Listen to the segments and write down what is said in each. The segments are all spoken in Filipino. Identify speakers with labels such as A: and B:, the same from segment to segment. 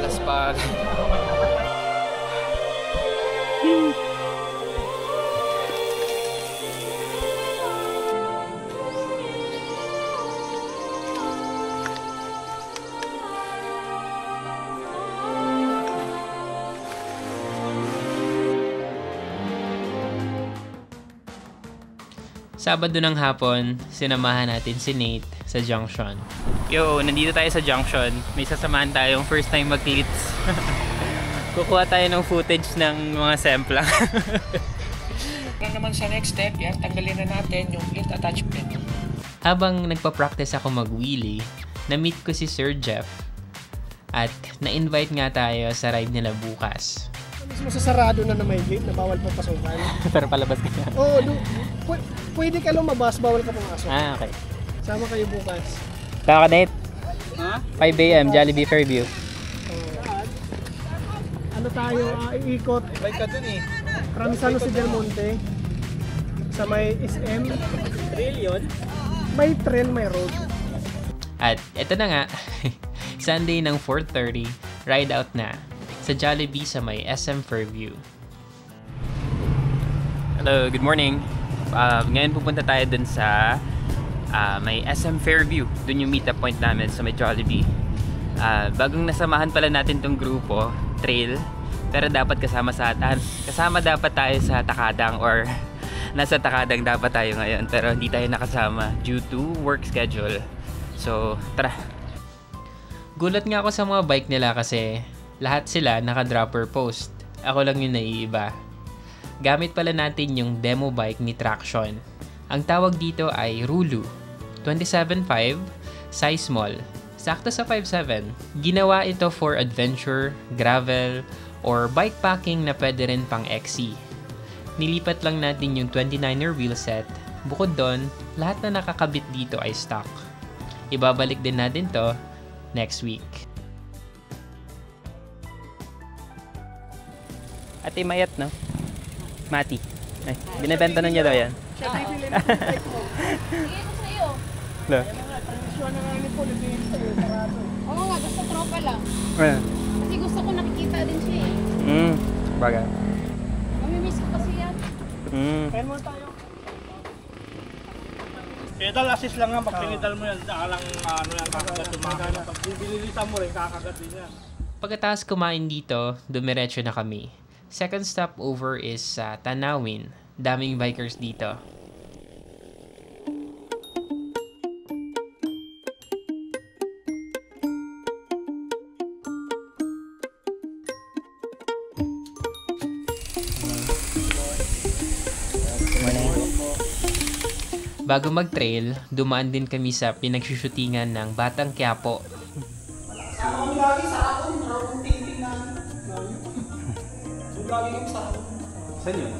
A: Malas pa. Sabado ng hapon, sinamahan natin si Nate sa junction. Yo, nandito tayo sa junction. May sasamahan tayong first time mag-clits. Kukuha tayo ng footage ng mga semplang.
B: Ano naman sa next step, yan, tanggalin na natin yung clit attachment.
A: Habang nagpa-practice ako mag-wheelie, na-meet ko si Sir Jeff at na-invite nga tayo sa ride nila bukas.
C: Mismo sa sarado na may gate na bawal pa pasukan.
A: Pero palabas ka na.
C: Oo, pwede ka lumabas, bawal ka pumasok.
A: Ah, okay.
C: Sama kayo bukas.
A: Taka Nate?
C: Ha?
A: 5 AM, Jollibee Fairview.
C: Ano tayo, iikot.
B: Bike ka dun eh.
C: From San Jose del Monte. Sa may SM.
B: Trail yun?
C: May trail, may road.
A: At eto na nga, Sunday ng 4:30, ride out na sa Jollibee sa may SM Fairview. Hello, good morning. Ngayon pupunta tayo dun sa may SM Fairview. Dun yung meet-up point namin sa may Jollibee. Bagong nasamahan pala natin tong grupo, trail. Pero dapat kasama dapat tayo sa Takadang or nasa Takadang dapat tayo ngayon. Pero hindi tayo nakasama due to work schedule. So, tara. Gulat nga ako sa mga bike nila kasi lahat sila naka-dropper post. Ako lang yung naiiba. Gamit pala natin yung demo bike ni Traction. Ang tawag dito ay Rulu. 27.5, size small. Sakto sa 5'7". Ginawa ito for adventure, gravel, or bikepacking na pwede rin pang XC. Nilipat lang natin yung 29er wheelset. Bukod doon, lahat na nakakabit dito ay stock. Ibabalik din natin to next week. Ate Mayat, no? Mati. Ay, binibenta na niya daw yan.
C: Siya bibili ng bike mo.
D: Sige ko sa'yo.
A: No?
C: Transisyon na nga ni Paul, ibigay sa'yo, sarado.
D: Oo nga, gusto tropa lang.
A: Well.
D: Kasi gusto ko nakikita din siya eh.
A: Baga.
D: Mamimiss ko kasi yan.
C: Kaya mo tayo.
B: Pedal assist lang nga, pag pinidal mo yan, lang ano yan, kakagat yung makina. Pag binilitan mo rin, kakagat din yan.
A: Pagkatapos kumain dito, dumiretso na kami. Second stop over is sa Tanawin. Daming bikers dito. Bago mag-trail, dumaan din kami sa pinagsushootingan ng Batang Quiapo.
B: Saan yun?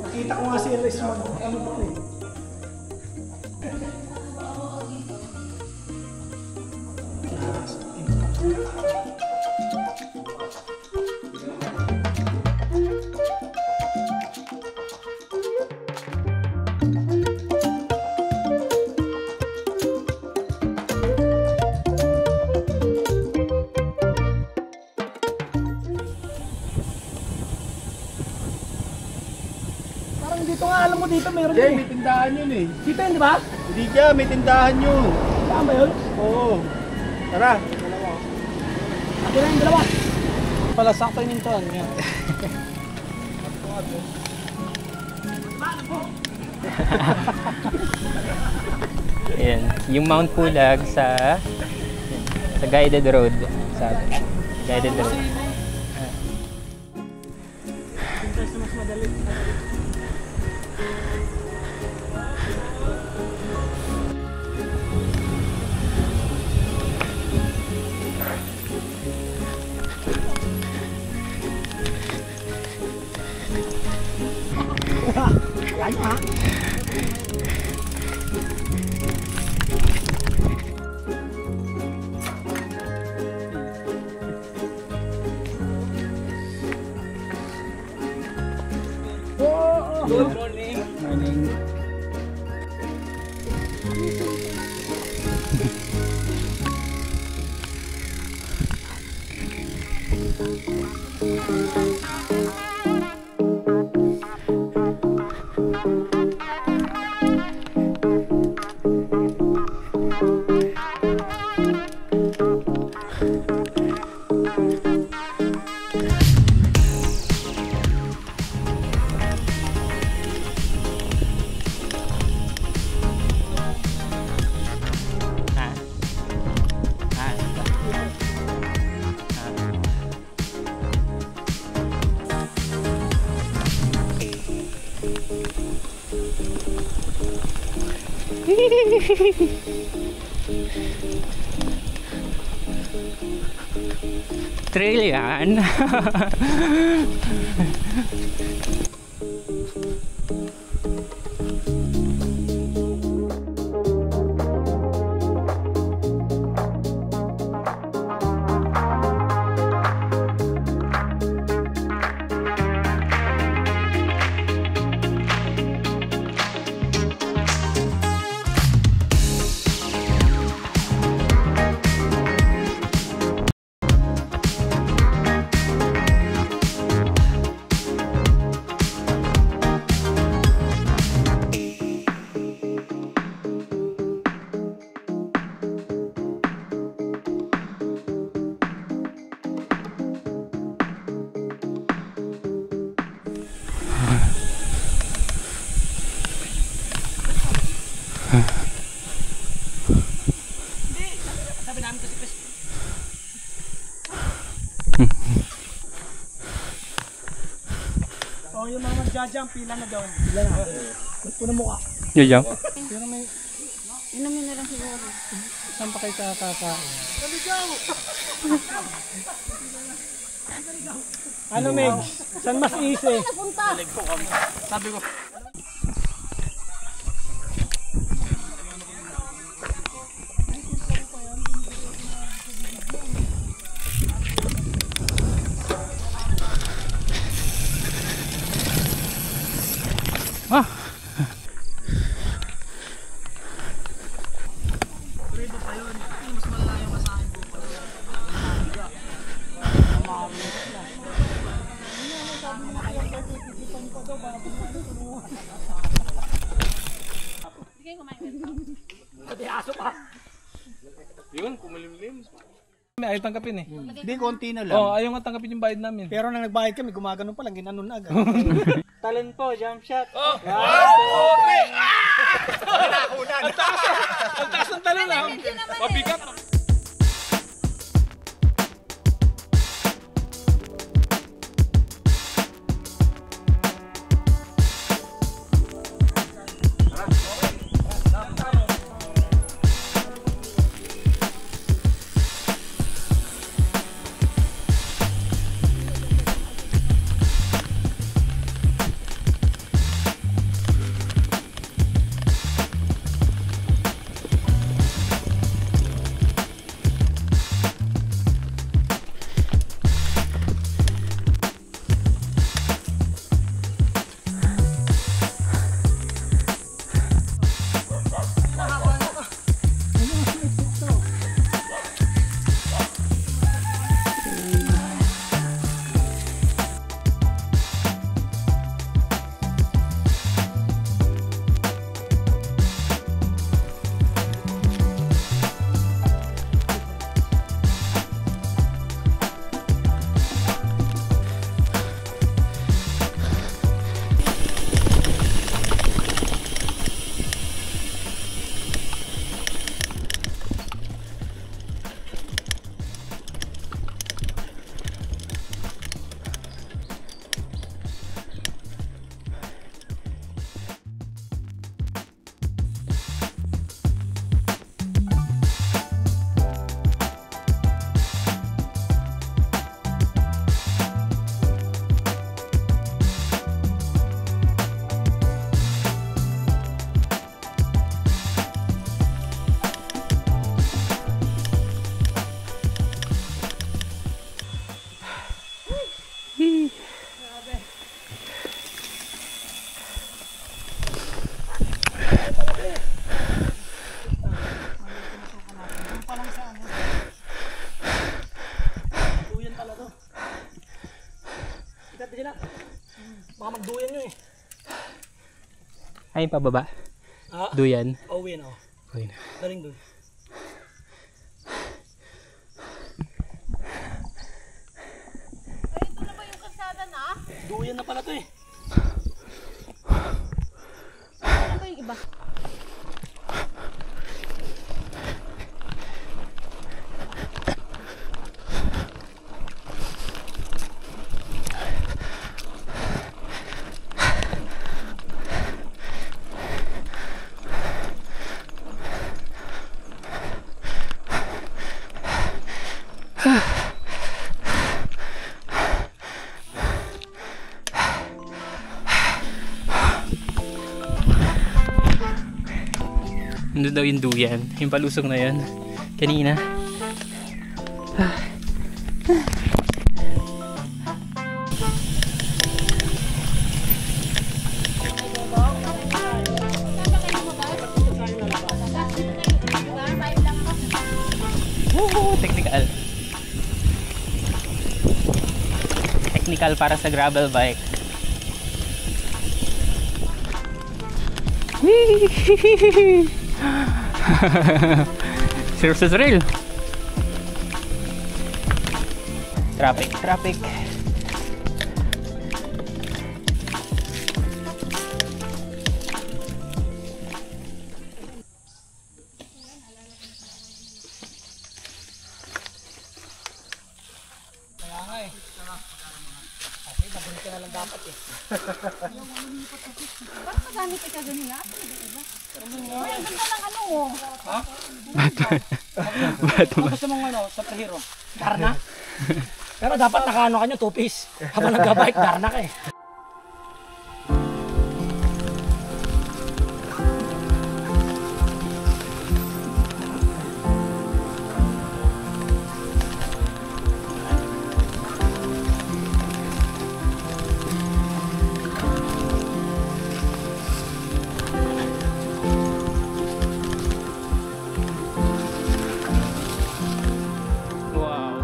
C: Nakita ko nga si Elis ano po eh. Dito nga, alam mo dito meron
B: Hindi,
C: din
B: may tindahan yun eh.
C: Dito yun, di ba?
B: Hindi ka, may tindahan yun.
C: Saan ba yun?
B: Oo. Tara.
C: Ate na yung dalawa.
B: Pala sakto yung minton. Yan.
A: Ayan, yung Mount Pulag sa guided road. Sa guided road.
C: Pintas na mas madali. Yan ha?
B: Good morning.
A: Morning. Trail yan.
C: Oh, yung mga magja-jump, pila na doon. Pila na. Gusto na mukha.
A: Yuyang.
C: Pero may...
D: Inumin na lang siguro.
C: Saan pa kayo kakakain? Kaligaw! Ano, Meg? Saan mas easy?
D: Napunta!
B: Sabi ko.
A: Ah.
D: Sige, kumain.
B: Pati aso pa. Yun, kumalimlim.
C: Ayaw tanggapin eh.
B: Hindi, konti na lang.
C: Oh, ayaw nga tanggapin yung bayad namin.
B: Pero nang nagbayad kami, gumagano pa lang, ginanon na agad.
C: Talon po, jump shot.
B: Oh!
C: Ang taas ng talon ah.
B: Mabigat.
C: Baka magduyan nyo eh.
A: Ay, pababa.
C: Ah,
A: Duyan.
C: uwi na.
A: Okay na.
C: Galing dun.
D: Ay, ito na ba yung kalsada na?
C: Duyan na pala to eh.
D: Ano ba yung iba?
A: Ano daw yung duyan? Yung palusong na yun. Kanina. Woohoo! Technical. Technical para sa gravel bike. Whee! Serves as rail. Traffic.
D: Bakit magamit ka ganun nga? Ay, ganda lang ano mo.
C: Kung gusto mong ano, sa Prehero, Darna. Pero dapat nakaano ka nyo, 2-piece. Habang nag-bike, Darna ka eh.
A: Wow.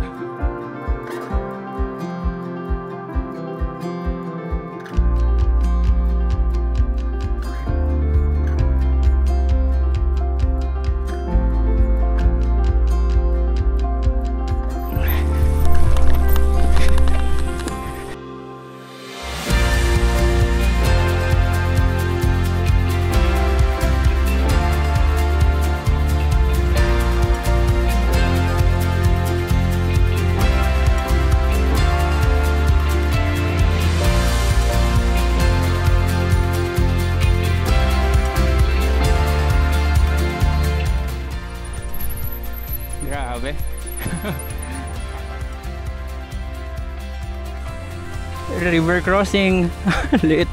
A: Grabe. River crossing. Liit.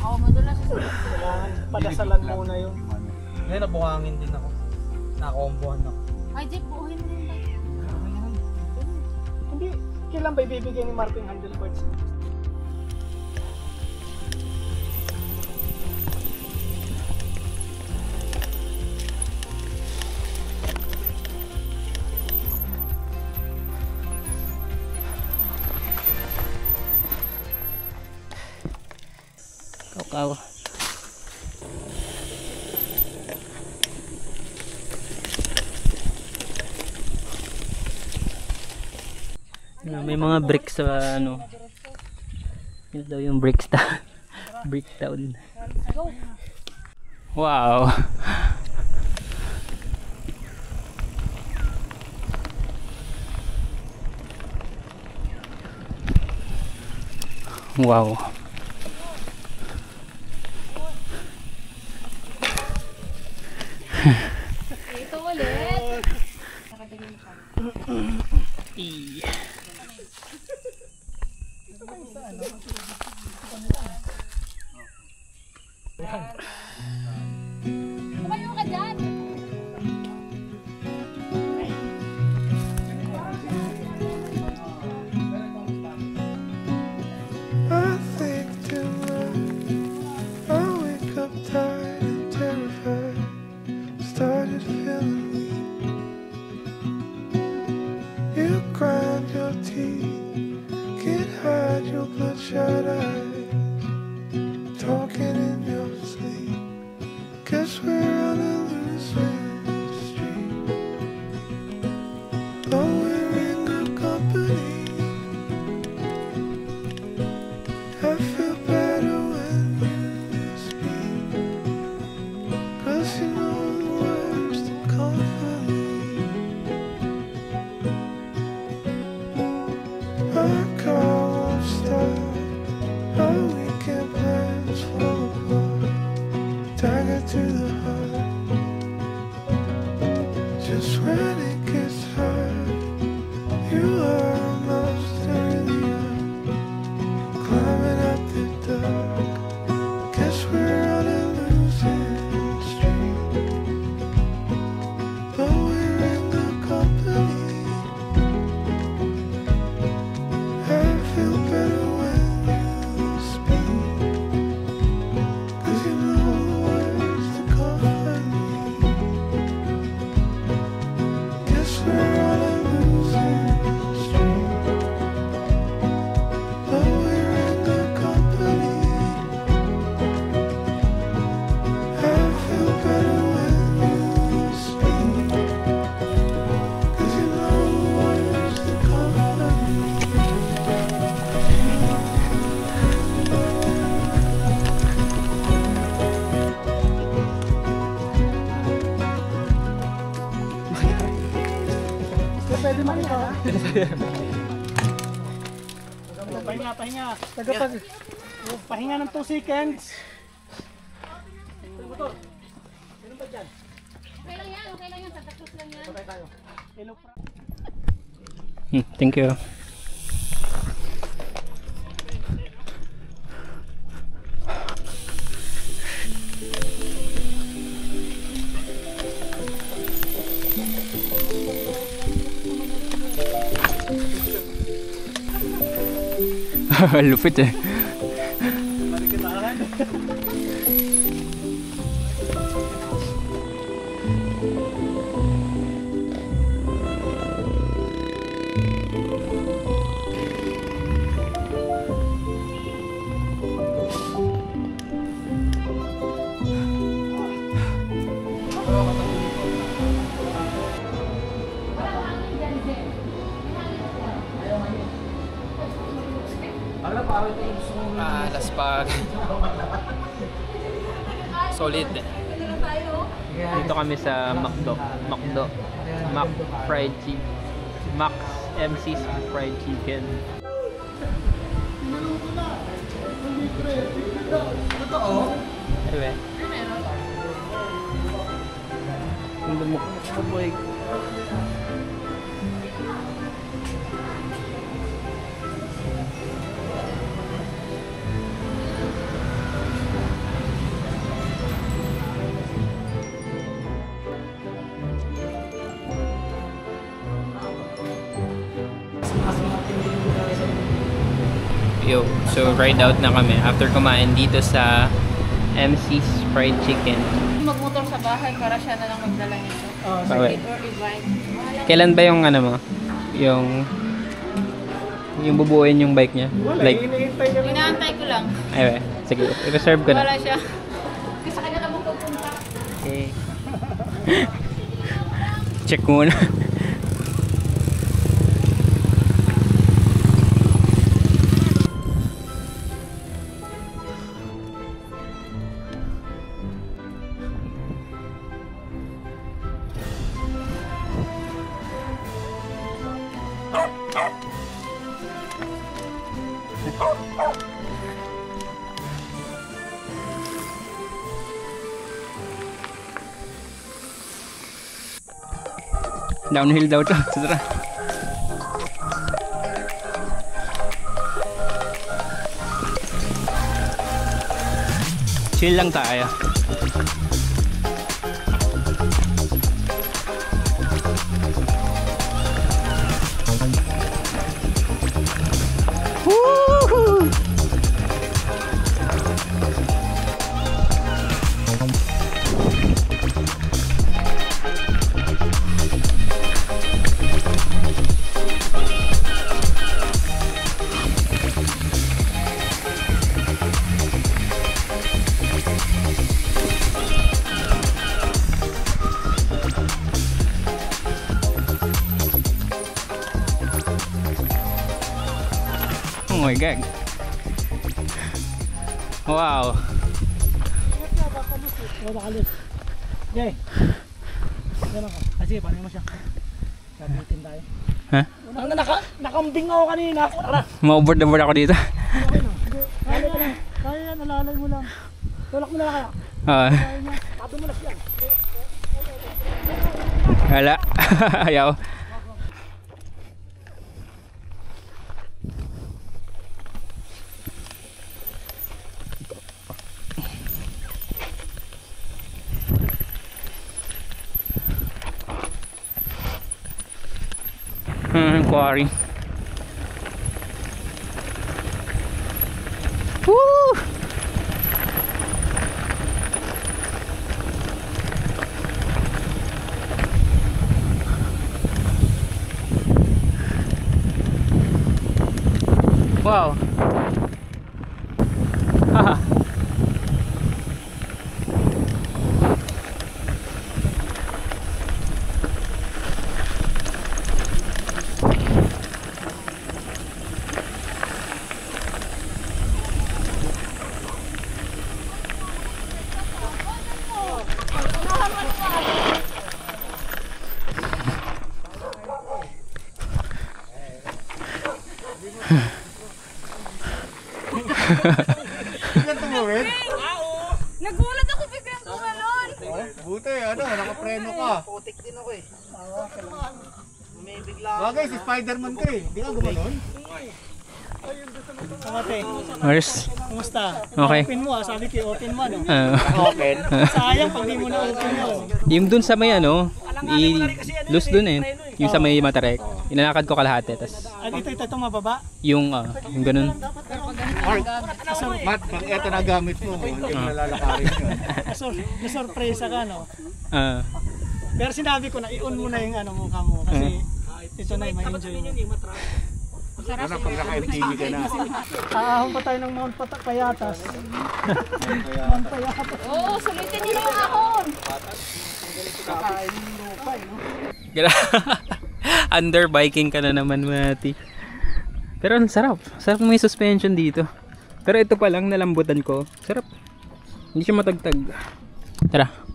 D: Oo, madulas.
C: Kailangan padasalan muna yun. Ngayon, nabuhangin din ako. Nakombohan ako.
D: Ay, Jeep, buuhin mo din tayo.
C: Hindi, kailan ba ibibigay ni Martin handleboards?
A: Kaukaw. May mga bricks sa ano. Yun daw yung bricks town. Brick town. Wow. Wow.
D: Ito ulit. Nakadagin siya. Tumayo ka dyan.
E: teeth can't hide your bloodshot eyes. Talking in your sleep. Guess we're on a losing streak. Though we're in good company, I feel better when you speak. 'Cause you know the words to comfort me. Our car won't start. Our weekend plans fall apart. Dagger to the heart. Just when it gets hard, you are a monster in the earth, climbing out the dark. Guess we're on a losing streak. But we're in good company. I feel better when you speak. 'Cause you know the words to comfort me. Guess we're on a losing streak. But we're in good company. I feel better when you speak. 'Cause you know the words to comfort me.
C: Pwede makita. Pahinga, pahinga. Pahinga ng 2 seconds.
D: Okay lang yan, okay lang yan. Tatakot lang yan.
A: Thank you. Lupit eh. Laspag. Solid. Dito kami sa Mac Fried Chicken. Max MC's Fried Chicken. Ayun. Ang dumok. Yo, so ride out na kami after kumain dito sa MC's Fried Chicken.
D: Magmotor sa bahay para siya na lang magdala nito.
A: Okay.
D: Or e-bike.
A: Kailan ba yung ano mo? Yung bubuuin yung bike niya? Like,
D: Inaantay ko lang.
A: ayun. Sige, i-reserve ko na.
D: Wala siya. Kasi sa kanya lang pupunta.
A: Okay. Check muna. Downhill daw to. Tara. Chill lang tayo. Woohoo! my God. Wow.
C: Wala kalit. Jay. Yan ako. Kasi paano mo siya? Sabitin tayo.
A: Ha?
C: Nakambing ako kanina. Tara.
A: Ma-board na board ako dito.
C: Kaya ka lang. Kaya yan, alalay mo lang. Tulak mo na lang kaya.
A: Oo.
C: Tabi mo na siya.
A: Wala. Ayaw. Quarry. Woo! Wow. Haha.
B: Biglang tumawid?
D: Nagulat ako biglang tumalon.
B: Buti, nakapreno ka.
C: Putik din ako eh. May bigla.
B: Bagay, si Spider-Man ka eh. Di ka gumanon?
C: Kamate,
A: Where's?
C: kumusta?
A: Okay.
C: Open mo sabi ko open mo no?
B: Open.
C: Sayang pag di mo na open yun.
A: Yung dun sa may loose dun eh. Yung sa may Matarek. Inalakad ko kalahati. Tas
C: Ah, ito mababa.
A: yung ganun.
B: Matt, pag eto na gamit mo, hindi mo nalalakarin yun.
C: Nasurpresa ka no?
A: Ah.
C: Pero sinabi ko na i-on mo na yung mukha mo kasi ito na yung ma-enjoy mo.
B: Pag naka-MTV ka na.
C: Aahon pa tayo ng Mount Payatas. Mount Payatas.
D: Oo, sulitin niyo na yung ahon.
A: Under biking ka na naman, Mati. Pero ang sarap. Sarap may suspension dito. Pero ito pa lang nalambutan ko. Sarap. Hindi siya matagtag. Tara.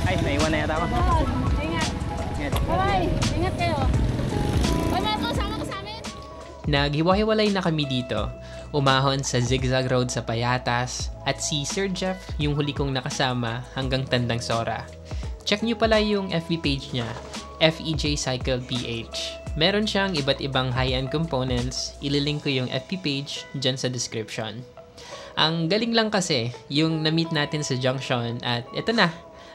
A: Ay, naiwan na yata ako.
D: Ingat. Bye-bye. Ingat kayo. Hoy, Mato, sama ka sa amin.
A: Naghiwa-hiwalay na kami dito. Umahon sa zigzag road sa Payatas at si Sir Jeff yung huli kong nakasama hanggang Tandang Sora. Check nyo pala yung FB page niya, FEJ Cycle PH. Meron siyang iba't ibang high-end components. Ililink ko yung FB page dyan sa description. Ang galing lang kasi yung na-meet natin sa junction at ito na,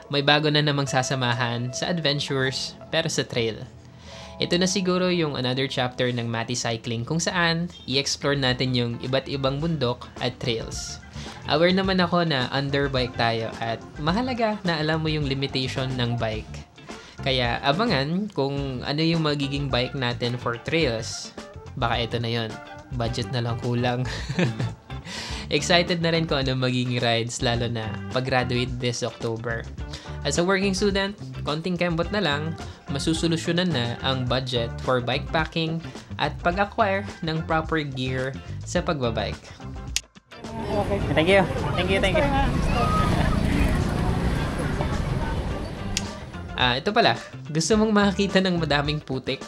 A: may bago na namang sasamahan sa adventures pero sa trail. Ito na siguro yung another chapter ng Mati Cycling kung saan i-explore natin yung iba't ibang bundok at trails. Aware naman ako na underbike tayo at mahalaga na alam mo yung limitation ng bike. Kaya abangan kung ano yung magiging bike natin for trails. Baka ito na yon, budget na lang kulang. Excited na rin kung ano magiging rides lalo na pag-graduate this October. As a working student, konting kembot na lang, masusolusyonan na ang budget for bikepacking at pag-acquire ng proper gear sa pagbabike.
C: Okay.
A: Thank you. Thank you. Ito pala, gusto mong makakita ng madaming putik?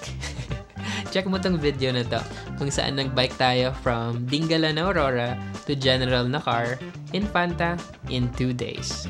A: Check mo tong video na to kung saan nagbike tayo from Dingalan, Aurora to General Nakar, Infanta in 2 days.